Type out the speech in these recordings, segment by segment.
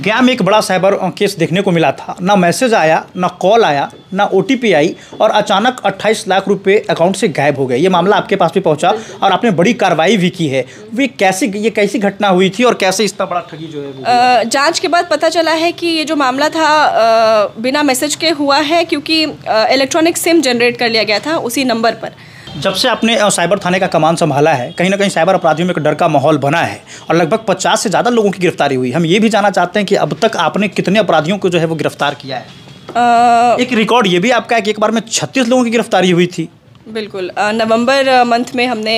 गया में एक बड़ा साइबर केस देखने को मिला था। ना मैसेज आया, ना कॉल आया, ना ओटीपी आई और अचानक 28 लाख रुपए अकाउंट से गायब हो गए। ये मामला आपके पास भी पहुंचा और आपने बड़ी कार्रवाई भी की है। ये कैसी घटना हुई थी और कैसे इतना बड़ा ठगी जो है जांच के बाद पता चला है कि ये जो मामला था बिना मैसेज के हुआ है, क्योंकि इलेक्ट्रॉनिक सिम जनरेट कर लिया गया था उसी नंबर पर। जब से आपने साइबर थाने का कमान संभाला है, कहीं ना कहीं साइबर अपराधियों में एक डर का माहौल बना है और लगभग 50 से ज़्यादा लोगों की गिरफ्तारी हुई। हम ये भी जानना चाहते हैं कि अब तक आपने कितने अपराधियों को जो है वो गिरफ्तार किया है। एक रिकॉर्ड ये भी आपका है कि एक बार में 36 लोगों की गिरफ्तारी हुई थी। बिल्कुल, नवंबर मंथ में हमने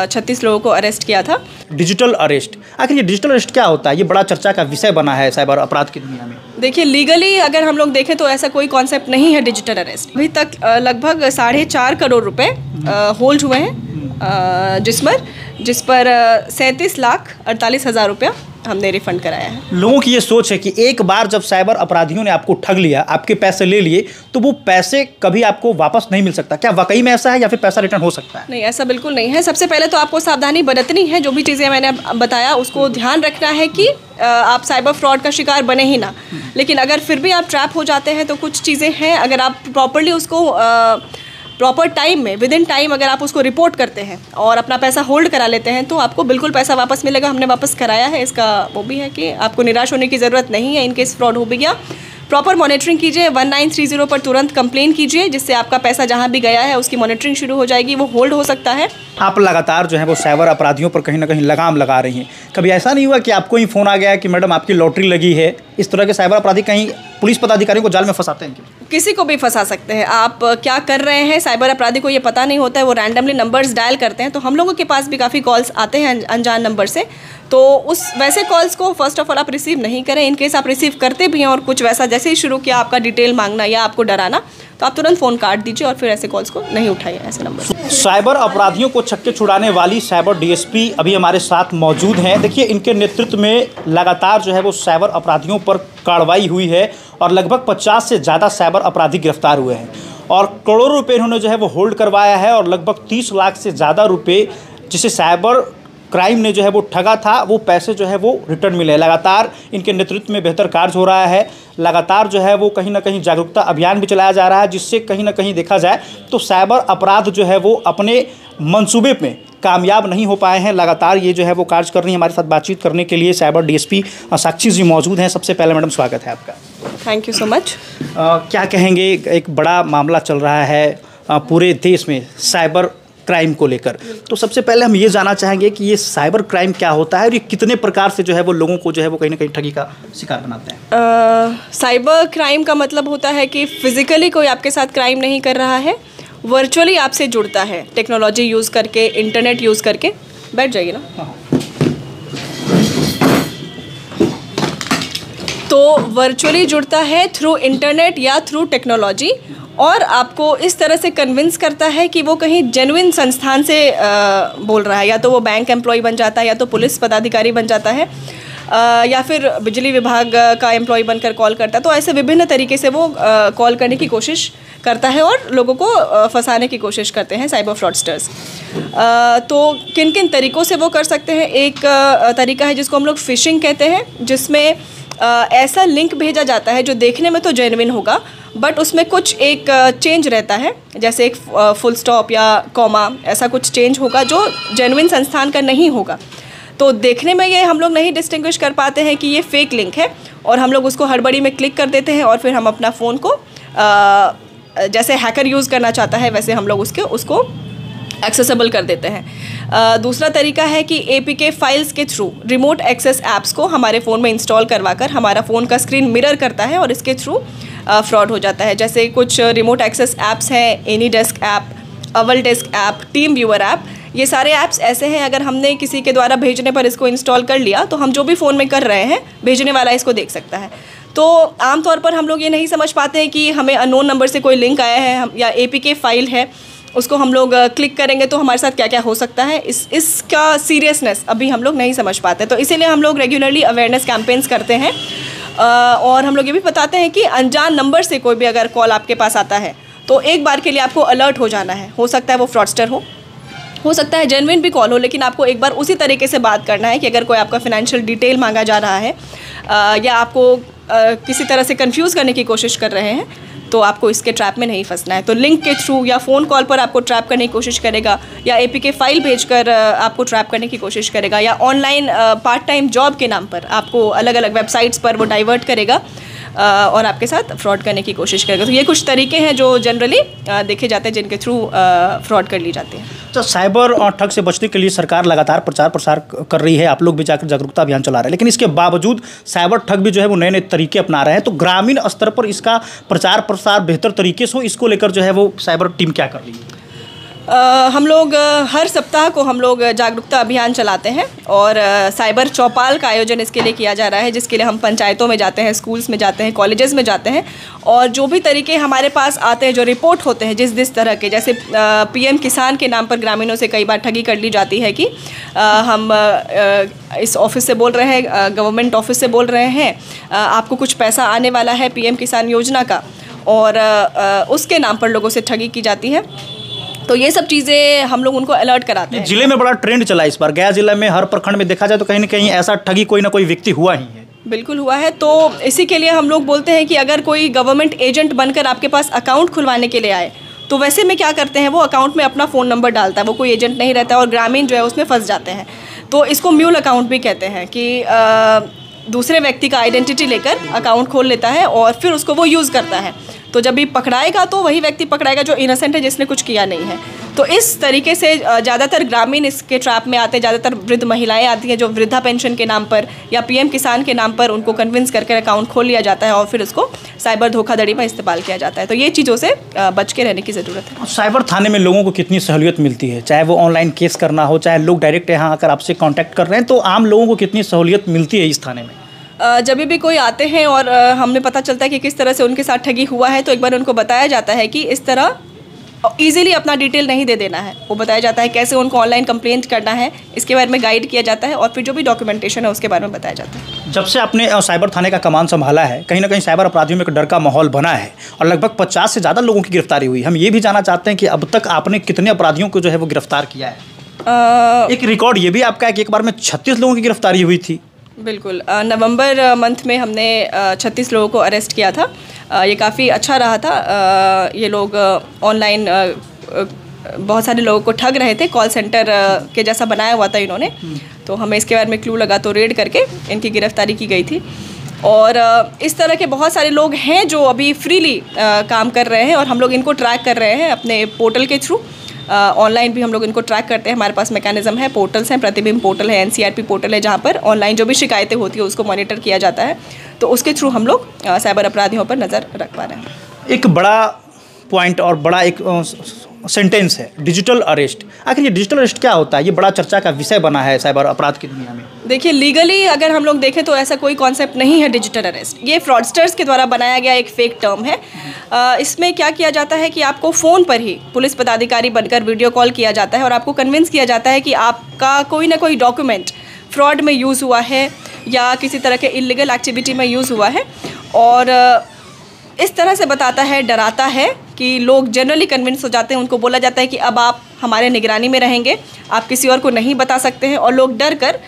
36 लोगों को अरेस्ट किया था। डिजिटल अरेस्ट, आखिर ये डिजिटल अरेस्ट क्या होता है? ये बड़ा चर्चा का विषय बना है साइबर अपराध की दुनिया में। देखिए, लीगली अगर हम लोग देखें तो ऐसा कोई कॉन्सेप्ट नहीं है डिजिटल अरेस्ट। अभी तक लगभग 4.5 करोड़ रुपए होल्ड हुए हैं, जिस पर 37,48,000 रुपया हमने रिफंड कराया है। लोगों की ये सोच है कि एक बार जब साइबर अपराधियों ने आपको ठग लिया, आपके पैसे ले लिए, तो वो पैसे कभी आपको वापस नहीं मिल सकता। क्या वाकई में ऐसा है या फिर पैसा रिटर्न हो सकता है? नहीं, ऐसा बिल्कुल नहीं है। सबसे पहले तो आपको सावधानी बरतनी है। जो भी चीज़ें मैंने बताया उसको ध्यान रखना है कि आप साइबर फ्रॉड का शिकार बने ही ना। लेकिन अगर फिर भी आप ट्रैप हो जाते हैं तो कुछ चीज़ें हैं, अगर आप प्रॉपरली उसको प्रॉपर टाइम में विद इन टाइम अगर आप उसको रिपोर्ट करते हैं और अपना पैसा होल्ड करा लेते हैं तो आपको बिल्कुल पैसा वापस मिलेगा। हमने वापस कराया है। इसका वो भी है कि आपको निराश होने की ज़रूरत नहीं है। इनकेस फ्रॉड हो भी गया, प्रॉपर मॉनिटरिंग कीजिए। 1930 पर तुरंत कंप्लेन कीजिए, जिससे आपका पैसा जहां भी गया है उसकी मॉनिटरिंग शुरू हो जाएगी। वो होल्ड हो सकता है। आप लगातार जो है वो साइबर अपराधियों पर कहीं ना कहीं लगाम लगा रही हैं। कभी ऐसा नहीं हुआ कि आपको ही फ़ोन आ गया कि मैडम आपकी लॉटरी लगी है? इस तरह के साइबर अपराधी कहीं पुलिस पदाधिकारियों को जाल में फंसाते हैं? किसी को भी फंसा सकते हैं। आप क्या कर रहे हैं, साइबर अपराधी को ये पता नहीं होता है। वो रैंडमली नंबर्स डायल करते हैं। तो हम लोगों के पास भी काफ़ी कॉल्स आते हैं अनजान नंबर से। तो उस वैसे कॉल्स को फर्स्ट ऑफ ऑल आप रिसीव नहीं करें। इनकेस आप रिसीव करते भी हैं और कुछ वैसा जैसे ही शुरू किया आपका डिटेल मांगना या आपको डराना, तो आप तुरंत फ़ोन काट दीजिए और फिर ऐसे कॉल्स को नहीं उठाइए, ऐसे नंबर। साइबर अपराधियों को छक्के छुड़ाने वाली साइबर डीएसपी अभी हमारे साथ मौजूद हैं। देखिए, इनके नेतृत्व में लगातार जो है वो साइबर अपराधियों पर कार्रवाई हुई है और लगभग 50 से ज़्यादा साइबर अपराधी गिरफ्तार हुए हैं और करोड़ों रुपए इन्होंने जो है वो होल्ड करवाया है और लगभग 30 लाख से ज़्यादा रुपए जिसे साइबर क्राइम ने जो है वो ठगा था, वो पैसे जो है वो रिटर्न मिले। लगातार इनके नेतृत्व में बेहतर कार्य हो रहा है। लगातार जो है वो कहीं ना कहीं जागरूकता अभियान भी चलाया जा रहा है, जिससे कहीं ना कहीं देखा जाए तो साइबर अपराध जो है वो अपने मंसूबे में कामयाब नहीं हो पाए हैं। लगातार ये जो है वो कार्य कर रही है। हमारे साथ बातचीत करने के लिए साइबर डीएसपी साक्षी जी मौजूद हैं। सबसे पहले मैडम स्वागत है आपका। Thank you so much. क्या कहेंगे, एक बड़ा मामला चल रहा है पूरे देश में साइबर क्राइम को लेकर, तो सबसे पहले हम ये जानना चाहेंगे कि ये साइबर क्राइम क्या होता है और ये कितने प्रकार से जो है वो लोगों को जो है वो कहीं ना कहीं ठगी का शिकार बनाते हैं? साइबर क्राइम का मतलब होता है कि फिजिकली कोई आपके साथ क्राइम नहीं कर रहा है, वर्चुअली आपसे जुड़ता है टेक्नोलॉजी यूज़ करके, इंटरनेट यूज़ करके। बैठ जाइए ना। तो वर्चुअली जुड़ता है थ्रू इंटरनेट या थ्रू टेक्नोलॉजी और आपको इस तरह से कन्विंस करता है कि वो कहीं जेन्युइन संस्थान से बोल रहा है। या तो वो बैंक एम्प्लॉय बन जाता है, या तो पुलिस पदाधिकारी बन जाता है, या फिर बिजली विभाग का एम्प्लॉय बनकर कॉल करता है। तो ऐसे विभिन्न तरीके से वो कॉल करने की कोशिश करता है और लोगों को फंसाने की कोशिश करते हैं साइबर फ्रॉडस्टर्स। तो किन किन तरीक़ों से वो कर सकते हैं? एक तरीका है जिसको हम लोग फिशिंग कहते हैं, जिसमें ऐसा लिंक भेजा जाता है जो देखने में तो जेन्युइन होगा, बट उसमें कुछ एक चेंज रहता है, जैसे एक फुल स्टॉप या कॉमा, ऐसा कुछ चेंज होगा जो जेन्युइन संस्थान का नहीं होगा। तो देखने में ये हम लोग नहीं डिस्टिंग्विश कर पाते हैं कि ये फेक लिंक है और हम लोग उसको हड़बड़ी में क्लिक कर देते हैं और फिर हम अपना फ़ोन को जैसे हैकर यूज़ करना चाहता है वैसे हम लोग उसको एक्सेसिबल कर देते हैं। दूसरा तरीका है कि APK फाइल्स के थ्रू रिमोट एक्सेस ऐप्स को हमारे फ़ोन में इंस्टॉल करवाकर हमारा फ़ोन का स्क्रीन मिरर करता है और इसके थ्रू फ्रॉड हो जाता है। जैसे कुछ रिमोट एक्सेस ऐप्स हैं, एनीडेस्क ऐप, अवलडेस्क ऐप, टीम व्यूअर ऐप। ये सारे ऐप्स ऐसे हैं, अगर हमने किसी के द्वारा भेजने पर इसको इंस्टॉल कर लिया तो हम जो भी फ़ोन में कर रहे हैं भेजने वाला इसको देख सकता है। तो आमतौर पर हम लोग ये नहीं समझ पाते हैं कि हमें अननोन नंबर से कोई लिंक आया है या APK फाइल है, उसको हम लोग क्लिक करेंगे तो हमारे साथ क्या क्या हो सकता है, इसका सीरियसनेस अभी हम लोग नहीं समझ पाते। तो इसीलिए हम लोग रेगुलरली अवेयरनेस कैंपेन्स करते हैं और हम लोग ये भी बताते हैं कि अनजान नंबर से कोई भी अगर कॉल आपके पास आता है तो एक बार के लिए आपको अलर्ट हो जाना है, हो सकता है वो फ्रॉडस्टर हो। हो सकता है जेन्युइन भी कॉल हो, लेकिन आपको एक बार उसी तरीके से बात करना है कि अगर कोई आपका फाइनेंशियल डिटेल मांगा जा रहा है या आपको किसी तरह से कंफ्यूज करने की कोशिश कर रहे हैं, तो आपको इसके ट्रैप में नहीं फंसना है। तो लिंक के थ्रू या फ़ोन कॉल पर आपको ट्रैप करने की कोशिश करेगा, या APK फाइल भेजकर आपको ट्रैप करने की कोशिश करेगा, या ऑनलाइन पार्ट टाइम जॉब के नाम पर आपको अलग अलग वेबसाइट्स पर वो डाइवर्ट करेगा और आपके साथ फ्रॉड करने की कोशिश करेगा। तो ये कुछ तरीके हैं जो जनरली देखे जाते हैं जिनके थ्रू फ्रॉड कर ली जाती है। तो साइबर ठग से बचने के लिए सरकार लगातार प्रचार प्रसार कर रही है, आप लोग भी जाकर जागरूकता अभियान चला रहे हैं, लेकिन इसके बावजूद साइबर ठग भी जो है वो नए नए तरीके अपना रहे हैं। तो ग्रामीण स्तर पर इसका प्रचार प्रसार बेहतर तरीके से हो, इसको लेकर जो है वो साइबर टीम क्या कर रही है? हम लोग हर सप्ताह को हम लोग जागरूकता अभियान चलाते हैं और साइबर चौपाल का आयोजन इसके लिए किया जा रहा है, जिसके लिए हम पंचायतों में जाते हैं, स्कूल्स में जाते हैं, कॉलेजेस में जाते हैं, और जो भी तरीके हमारे पास आते हैं, जो रिपोर्ट होते हैं जिस तरह के, जैसे PM किसान के नाम पर ग्रामीणों से कई बार ठगी कर ली जाती है कि हम इस ऑफिस से बोल रहे हैं, गवर्नमेंट ऑफिस से बोल रहे हैं, आपको कुछ पैसा आने वाला है PM किसान योजना का, और उसके नाम पर लोगों से ठगी की जाती है। तो ये सब चीज़ें हम लोग उनको अलर्ट कराते हैं। जिले में बड़ा ट्रेंड चला इस बार, गया जिले में हर प्रखंड में देखा जाए तो कहीं ना कहीं ऐसा ठगी कोई ना कोई व्यक्ति हुआ ही है। बिल्कुल हुआ है। तो इसी के लिए हम लोग बोलते हैं कि अगर कोई गवर्नमेंट एजेंट बनकर आपके पास अकाउंट खुलवाने के लिए आए, तो वैसे में क्या करते हैं, वो अकाउंट में अपना फ़ोन नंबर डालता है, वो कोई एजेंट नहीं रहता है, और ग्रामीण जो है उसमें फंस जाते हैं। तो इसको म्यूल अकाउंट भी कहते हैं कि दूसरे व्यक्ति का आइडेंटिटी लेकर अकाउंट खोल लेता है और फिर उसको वो यूज़ करता है। तो जब भी पकड़ाएगा तो वही व्यक्ति पकड़ाएगा जो इनोसेंट है, जिसने कुछ किया नहीं है। तो इस तरीके से ज़्यादातर ग्रामीण इसके ट्रैप में आते हैं। ज़्यादातर वृद्ध महिलाएं आती हैं जो वृद्धा पेंशन के नाम पर या PM किसान के नाम पर उनको कन्विंस करके अकाउंट खोल लिया जाता है और फिर उसको साइबर धोखाधड़ी में इस्तेमाल किया जाता है। तो ये चीज़ों से बच के रहने की ज़रूरत है। साइबर थाने में लोगों को कितनी सहूलियत मिलती है, चाहे वो ऑनलाइन केस करना हो, चाहे लोग डायरेक्ट यहाँ आकर आपसे कॉन्टैक्ट कर रहे हैं, तो आम लोगों को कितनी सहूलियत मिलती है इस थाने में? जब भी कोई आते हैं और हमें पता चलता है कि किस तरह से उनके साथ ठगी हुआ है, तो एक बार उनको बताया जाता है कि इस तरह ईजिली अपना डिटेल नहीं दे देना है। वो बताया जाता है कैसे उनको ऑनलाइन कंप्लेंट करना है, इसके बारे में गाइड किया जाता है, और फिर जो भी डॉक्यूमेंटेशन है उसके बारे में बताया जाता है। जब से आपने साइबर थाने का कमान संभाला है, कहीं ना कहीं साइबर अपराधियों में एक डर का माहौल बना है और लगभग 50 से ज़्यादा लोगों की गिरफ्तारी हुई। हम ये भी जानना चाहते हैं कि अब तक आपने कितने अपराधियों को जो है वो गिरफ्तार किया है? एक रिकॉर्ड ये भी आपका है कि एक बार में 36 लोगों की गिरफ्तारी हुई थी। बिल्कुल, नवंबर मंथ में हमने 36 लोगों को अरेस्ट किया था। ये काफ़ी अच्छा रहा था। ये लोग ऑनलाइन बहुत सारे लोगों को ठग रहे थे, कॉल सेंटर के जैसा बनाया हुआ था इन्होंने। तो हमें इसके बारे में क्लू लगा तो रेड करके इनकी गिरफ्तारी की गई थी। और इस तरह के बहुत सारे लोग हैं जो अभी फ्रीली काम कर रहे हैं और हम लोग इनको ट्रैक कर रहे हैं अपने पोर्टल के थ्रू। ऑनलाइन भी हम लोग इनको ट्रैक करते हैं। हमारे पास मैकेनिज्म है, पोर्टल्स हैं, प्रतिबिंब पोर्टल है, NCRP पोर्टल है, जहाँ पर ऑनलाइन जो भी शिकायतें होती है उसको मॉनिटर किया जाता है। तो उसके थ्रू हम लोग साइबर अपराधियों पर नज़र रख पा रहे हैं। एक बड़ा पॉइंट और बड़ा एक सेंटेंस है डिजिटल अरेस्ट। आखिर ये डिजिटल अरेस्ट क्या होता है? ये बड़ा चर्चा का विषय बना है साइबर अपराध की दुनिया में। देखिए, लीगली अगर हम लोग देखें तो ऐसा कोई कॉन्सेप्ट नहीं है डिजिटल अरेस्ट। ये फ्रॉडस्टर्स के द्वारा बनाया गया एक फेक टर्म है। इसमें क्या किया जाता है कि आपको फ़ोन पर ही पुलिस पदाधिकारी बनकर वीडियो कॉल किया जाता है और आपको कन्विंस किया जाता है कि आपका कोई ना कोई डॉक्यूमेंट फ्रॉड में यूज़ हुआ है या किसी तरह के इलीगल एक्टिविटी में यूज़ हुआ है, और इस तरह से बताता है, डराता है कि लोग जनरली कन्विंस हो जाते हैं। उनको बोला जाता है कि अब आप हमारे निगरानी में रहेंगे, आप किसी और को नहीं बता सकते हैं, और लोग डर कर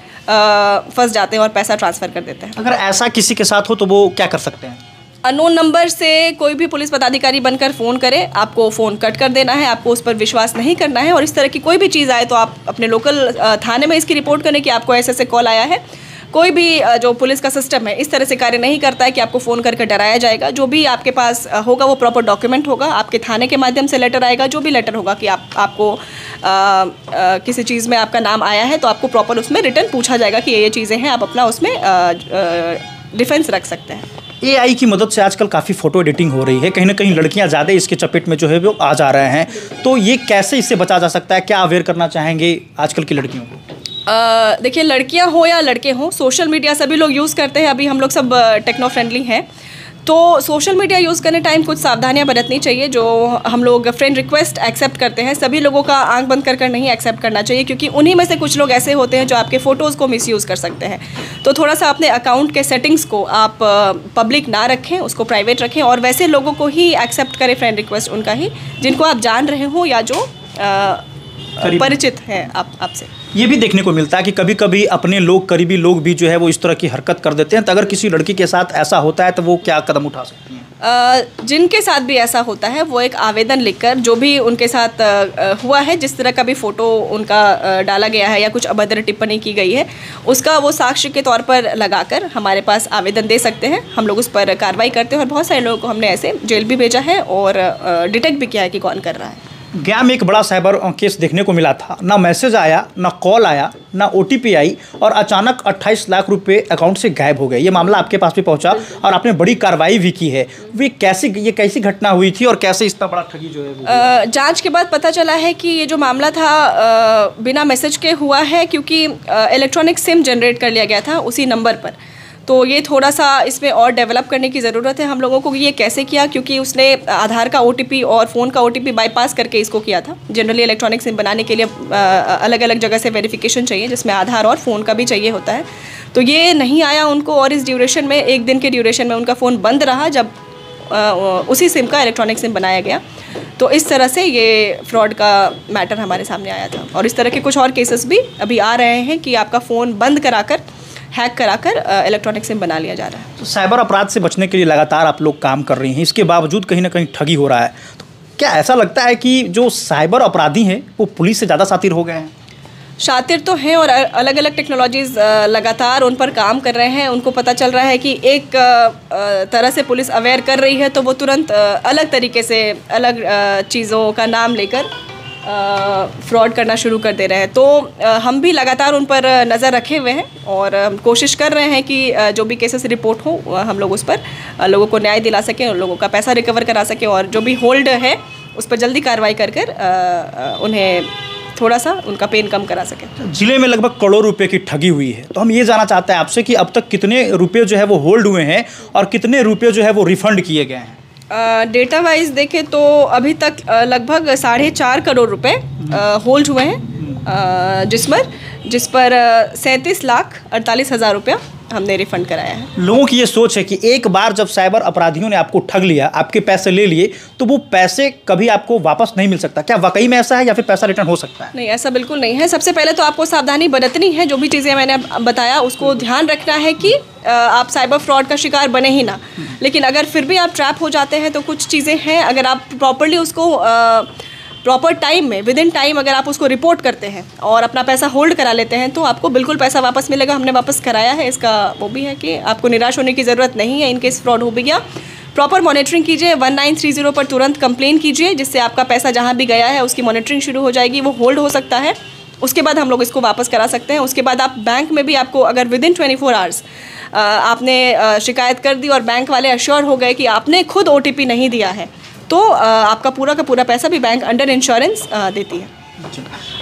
फंस जाते हैं और पैसा ट्रांसफ़र कर देते हैं। अगर ऐसा किसी के साथ हो तो वो क्या कर सकते हैं? अननोन नंबर से कोई भी पुलिस पदाधिकारी बनकर फ़ोन करे, आपको फ़ोन कट कर देना है, आपको उस पर विश्वास नहीं करना है, और इस तरह की कोई भी चीज़ आए तो आप अपने लोकल थाने में इसकी रिपोर्ट करें कि आपको ऐसे कॉल आया है। कोई भी जो पुलिस का सिस्टम है इस तरह से कार्य नहीं करता है कि आपको फ़ोन करके डराया जाएगा। जो भी आपके पास होगा वो प्रॉपर डॉक्यूमेंट होगा, आपके थाने के माध्यम से लेटर आएगा, जो भी लेटर होगा कि आपको किसी चीज़ में आपका नाम आया है तो आपको प्रॉपर उसमें रिटर्न पूछा जाएगा कि ये चीज़ें हैं, आप अपना उसमें डिफेंस रख सकते हैं। AI की मदद से आजकल काफ़ी फ़ोटो एडिटिंग हो रही है, कहीं ना कहीं लड़कियां ज़्यादा इसके चपेट में जो है वो आ जा रहे हैं, तो ये कैसे इससे बचा जा सकता है? क्या अवेयर करना चाहेंगे आजकल की लड़कियों को? देखिए, लड़कियां हो या लड़के हों, सोशल मीडिया सभी लोग यूज़ करते हैं। अभी हम लोग सब टेक्नो फ्रेंडली हैं, तो सोशल मीडिया यूज़ करने टाइम कुछ सावधानियां बरतनी चाहिए। जो हम लोग फ्रेंड रिक्वेस्ट एक्सेप्ट करते हैं, सभी लोगों का आंख बंद कर नहीं एक्सेप्ट करना चाहिए, क्योंकि उन्हीं में से कुछ लोग ऐसे होते हैं जो आपके फ़ोटोज़ को मिसयूज़ कर सकते हैं। तो थोड़ा सा अपने अकाउंट के सेटिंग्स को आप पब्लिक ना रखें, उसको प्राइवेट रखें, और वैसे लोगों को ही एक्सेप्ट करें फ्रेंड रिक्वेस्ट, उनका ही जिनको आप जान रहे हो या जो परिचित हैं आपसे। ये भी देखने को मिलता है कि कभी कभी अपने लोग, करीबी लोग भी जो है वो इस तरह की हरकत कर देते हैं। तो अगर किसी लड़की के साथ ऐसा होता है तो वो क्या कदम उठा सकती हैं? जिनके साथ भी ऐसा होता है वो एक आवेदन लिखकर, जो भी उनके साथ हुआ है, जिस तरह का भी फ़ोटो उनका डाला गया है या कुछ अभद्र टिप्पणी की गई है, उसका वो साक्ष्य के तौर पर लगाकर हमारे पास आवेदन दे सकते हैं। हम लोग उस पर कार्रवाई करते हैं और बहुत सारे लोगों को हमने ऐसे जेल भी भेजा है और डिटेक्ट भी किया है कि कौन कर रहा है। गया में एक बड़ा साइबर केस देखने को मिला था। ना मैसेज आया, ना कॉल आया, ना OTP आई और अचानक 28 लाख रुपए अकाउंट से गायब हो गए। ये मामला आपके पास भी पहुंचा और आपने बड़ी कार्रवाई भी की है। ये कैसी घटना हुई थी और कैसे इतना बड़ा ठगी जो है जांच के बाद पता चला है कि ये जो मामला था बिना मैसेज के हुआ है, क्योंकि इलेक्ट्रॉनिक सिम जनरेट कर लिया गया था उसी नंबर पर। तो ये थोड़ा सा इसमें और डेवलप करने की ज़रूरत है हम लोगों को। ये कैसे किया, क्योंकि उसने आधार का OTP और फ़ोन का OTP बाईपास करके इसको किया था। जनरली इलेक्ट्रॉनिक सिम बनाने के लिए अलग अलग जगह से वेरिफिकेशन चाहिए, जिसमें आधार और फ़ोन का भी चाहिए होता है। तो ये नहीं आया उनको और इस ड्यूरेशन में, 1 दिन के ड्यूरेशन में उनका फ़ोन बंद रहा जब उसी सिम का इलेक्ट्रॉनिक सिम बनाया गया। तो इस तरह से ये फ्रॉड का मैटर हमारे सामने आया था। और इस तरह के कुछ और केसेस भी अभी आ रहे हैं कि आपका फ़ोन बंद कराकर, हैक कराकर इलेक्ट्रॉनिक सिम बना लिया जा रहा है। तो साइबर अपराध से बचने के लिए लगातार आप लोग काम कर रही हैं, इसके बावजूद कहीं ना कहीं ठगी हो रहा है। तो क्या ऐसा लगता है कि जो साइबर अपराधी हैं वो पुलिस से ज़्यादा शातिर हो गए हैं? शातिर तो हैं और अलग अलग टेक्नोलॉजीज़ लगातार उन पर काम कर रहे हैं। उनको पता चल रहा है कि एक तरह से पुलिस अवेयर कर रही है तो वो तुरंत अलग तरीके से अलग चीज़ों का नाम लेकर फ्रॉड करना शुरू कर दे रहे हैं। तो हम भी लगातार उन पर नज़र रखे हुए हैं और कोशिश कर रहे हैं कि जो भी केसेस रिपोर्ट हो हम लोग उस पर लोगों को न्याय दिला सकें और लोगों का पैसा रिकवर करा सकें और जो भी होल्ड है उस पर जल्दी कार्रवाई कर उन्हें थोड़ा सा उनका पेन कम करा सकें। जिले में लगभग करोड़ों रुपए की ठगी हुई है। तो हम ये जानना चाहते हैं आपसे कि अब तक कितने रुपए जो है वो होल्ड हुए हैं और कितने रुपए जो है वो रिफंड किए गए हैं? डेटा वाइज देखें तो अभी तक लगभग 4.5 करोड़ रुपए होल्ड हुए हैं, जिस पर 37,48,000 रुपया हमने रिफंड कराया है। लोगों की ये सोच है कि एक बार जब साइबर अपराधियों ने आपको ठग लिया, आपके पैसे ले लिए, तो वो पैसे कभी आपको वापस नहीं मिल सकता। क्या वाकई में ऐसा है या फिर पैसा रिटर्न हो सकता है? नहीं, ऐसा बिल्कुल नहीं है। सबसे पहले तो आपको सावधानी बरतनी है। जो भी चीज़ें मैंने बताया उसको ध्यान रखना है कि आप साइबर फ्रॉड का शिकार बने ही ना। लेकिन अगर फिर भी आप ट्रैप हो जाते हैं तो कुछ चीज़ें हैं, अगर आप प्रॉपरली उसको प्रॉपर टाइम में, विद इन टाइम अगर आप उसको रिपोर्ट करते हैं और अपना पैसा होल्ड करा लेते हैं तो आपको बिल्कुल पैसा वापस मिलेगा। हमने वापस कराया है। इसका वो भी है कि आपको निराश होने की ज़रूरत नहीं है। इनकेस फ्रॉड हो भी गया, प्रॉपर मॉनिटरिंग कीजिए, 1930 पर तुरंत कंप्लेन कीजिए, जिससे आपका पैसा जहाँ भी गया है उसकी मॉनिटरिंग शुरू हो जाएगी। वो होल्ड हो सकता है, उसके बाद हम लोग इसको वापस करा सकते हैं। उसके बाद आप बैंक में भी, आपको अगर विद इन 24 आवर्स आपने शिकायत कर दी और बैंक वाले अश्योर हो गए कि आपने खुद OTP नहीं दिया है, तो आपका पूरा का पूरा पैसा भी बैंक अंडर इंश्योरेंस देती है।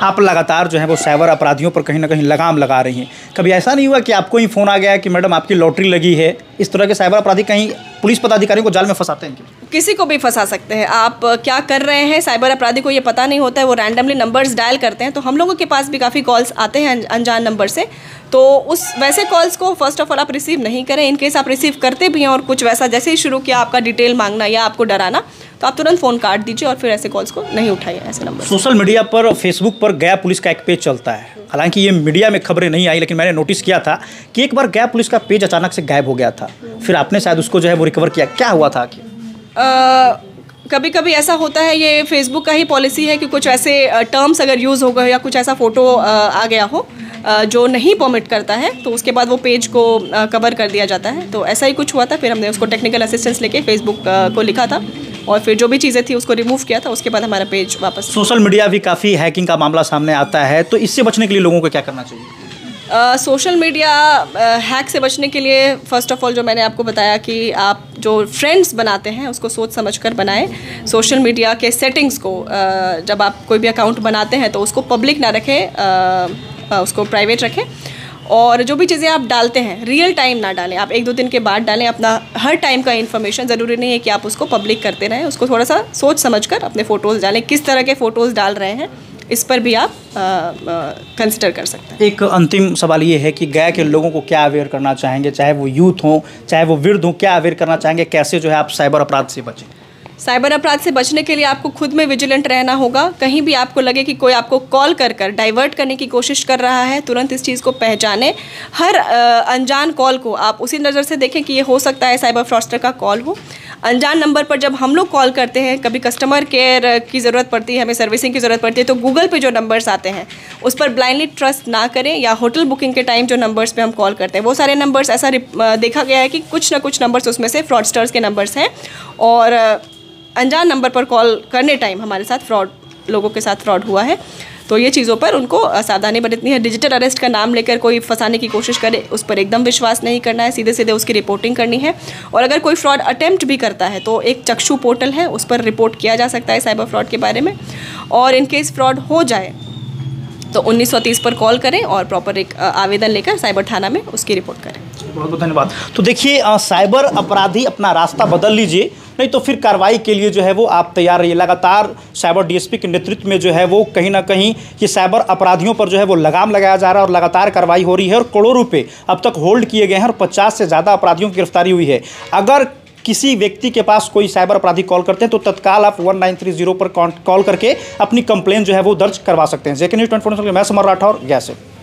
आप लगातार जो है वो साइबर अपराधियों पर कहीं ना कहीं लगाम लगा रही हैं। कभी ऐसा नहीं हुआ कि आपको ही फ़ोन आ गया कि मैडम आपकी लॉटरी लगी है? इस तरह के साइबर अपराधी कहीं पुलिस पदाधिकारियों को जाल में फंसाते हैं? किसी को भी फंसा सकते हैं। आप क्या कर रहे हैं, साइबर अपराधी को ये पता नहीं होता है। वो रैंडमली नंबर्स डायल करते हैं। तो हम लोगों के पास भी काफ़ी कॉल्स आते हैं अनजान नंबर से। तो उस वैसे कॉल्स को फर्स्ट ऑफ ऑल आप रिसीव नहीं करें। इनकेस आप रिसीव करते भी हैं और कुछ वैसा जैसे ही शुरू किया आपका डिटेल मांगना या आपको डराना, तो आप तुरंत फ़ोन काट दीजिए और फिर ऐसे कॉल्स को नहीं उठाइए, ऐसे नंबर। सोशल मीडिया पर, फेसबुक पर गया पुलिस का एक पेज चलता है। हालांकि ये मीडिया में खबरें नहीं आई, लेकिन मैंने नोटिस किया था कि एक बार गया पुलिस का पेज अचानक से गायब हो गया था। फिर आपने शायद उसको जो है वो रिकवर किया। क्या हुआ था? कभी कभी ऐसा होता है, ये फेसबुक का ही पॉलिसी है कि कुछ ऐसे टर्म्स अगर यूज़ हो गए या कुछ ऐसा फ़ोटो आ गया हो जो नहीं परमिट करता है, तो उसके बाद वो पेज को कवर कर दिया जाता है। तो ऐसा ही कुछ हुआ था। फिर हमने उसको टेक्निकल असिस्टेंस लेके फेसबुक को लिखा था और फिर जो भी चीज़ें थी उसको रिमूव किया था। उसके बाद हमारा पेज वापस। सोशल मीडिया भी काफ़ी हैकिंग का मामला सामने आता है, तो इससे बचने के लिए लोगों को क्या करना चाहिए? सोशल मीडिया हैक से बचने के लिए फ़र्स्ट ऑफ ऑल जो मैंने आपको बताया कि आप जो फ्रेंड्स बनाते हैं उसको सोच समझ कर बनाएं। सोशल मीडिया के सेटिंग्स को जब आप कोई भी अकाउंट बनाते हैं तो उसको पब्लिक ना रखें, उसको प्राइवेट रखें। और जो भी चीज़ें आप डालते हैं रियल टाइम ना डालें, आप 1-2 दिन के बाद डालें। अपना हर टाइम का इन्फॉर्मेशन, ज़रूरी नहीं है कि आप उसको पब्लिक करते रहें। उसको थोड़ा सा सोच समझ कर अपने फ़ोटोज़ डालें। किस तरह के फ़ोटोज़ डाल रहे हैं इस पर भी आप कंसिडर कर सकते हैं। एक अंतिम सवाल ये है कि गया के लोगों को क्या अवेयर करना चाहेंगे, चाहे वो यूथ हों चाहे वो वृद्ध हों, क्या अवेयर करना चाहेंगे, कैसे जो है आप साइबर अपराध से बचें? साइबर अपराध से बचने के लिए आपको खुद में विजिलेंट रहना होगा। कहीं भी आपको लगे कि कोई आपको कॉल कर डाइवर्ट करने की कोशिश कर रहा है, तुरंत इस चीज़ को पहचानें। हर अनजान कॉल को आप उसी नज़र से देखें कि ये हो सकता है साइबर फ्रॉडस्टर का कॉल हो। अनजान नंबर पर जब हम लोग कॉल करते हैं, कभी कस्टमर केयर की ज़रूरत पड़ती है, हमें सर्विसिंग की ज़रूरत पड़ती है, तो गूगल पे जो नंबर्स आते हैं उस पर ब्लाइंडली ट्रस्ट ना करें। या होटल बुकिंग के टाइम जो नंबर्स पे हम कॉल करते हैं, वो सारे नंबर्स ऐसा देखा गया है कि कुछ ना कुछ नंबर्स उसमें से फ्रॉडस्टर्स के नंबर्स हैं। और अनजान नंबर पर कॉल करने टाइम हमारे साथ लोगों के साथ फ्रॉड हुआ है, तो ये चीज़ों पर उनको सावधानी बरतनी है। डिजिटल अरेस्ट का नाम लेकर कोई फंसाने की कोशिश करे, उस पर एकदम विश्वास नहीं करना है, सीधे सीधे उसकी रिपोर्टिंग करनी है। और अगर कोई फ्रॉड अटेम्प्ट भी करता है तो एक चक्षु पोर्टल है, उस पर रिपोर्ट किया जा सकता है साइबर फ्रॉड के बारे में। और इन केस फ्रॉड हो जाए तो 1930 पर कॉल करें और प्रॉपर एक आवेदन लेकर साइबर थाना में उसकी रिपोर्ट करें। बहुत बहुत धन्यवाद। तो देखिए, साइबर अपराधी अपना रास्ता बदल लीजिए, नहीं तो फिर कार्रवाई के लिए जो है वो आप तैयार रहिए। लगातार साइबर डीएसपी के नेतृत्व में जो है वो कहीं ना कहीं ये साइबर अपराधियों पर जो है वो लगाम लगाया जा रहा है और लगातार कार्रवाई हो रही है और करोड़ों रुपए अब तक होल्ड किए गए हैं और 50 से ज़्यादा अपराधियों की गिरफ्तारी हुई है। अगर किसी व्यक्ति के पास कोई साइबर अपराधी कॉल करते हैं तो तत्काल आप 1930 पर कॉल करके अपनी कंप्लेन जो है वो दर्ज करवा सकते हैं। जेके न्यूज़ 24 मैं समर राठौर, गया से।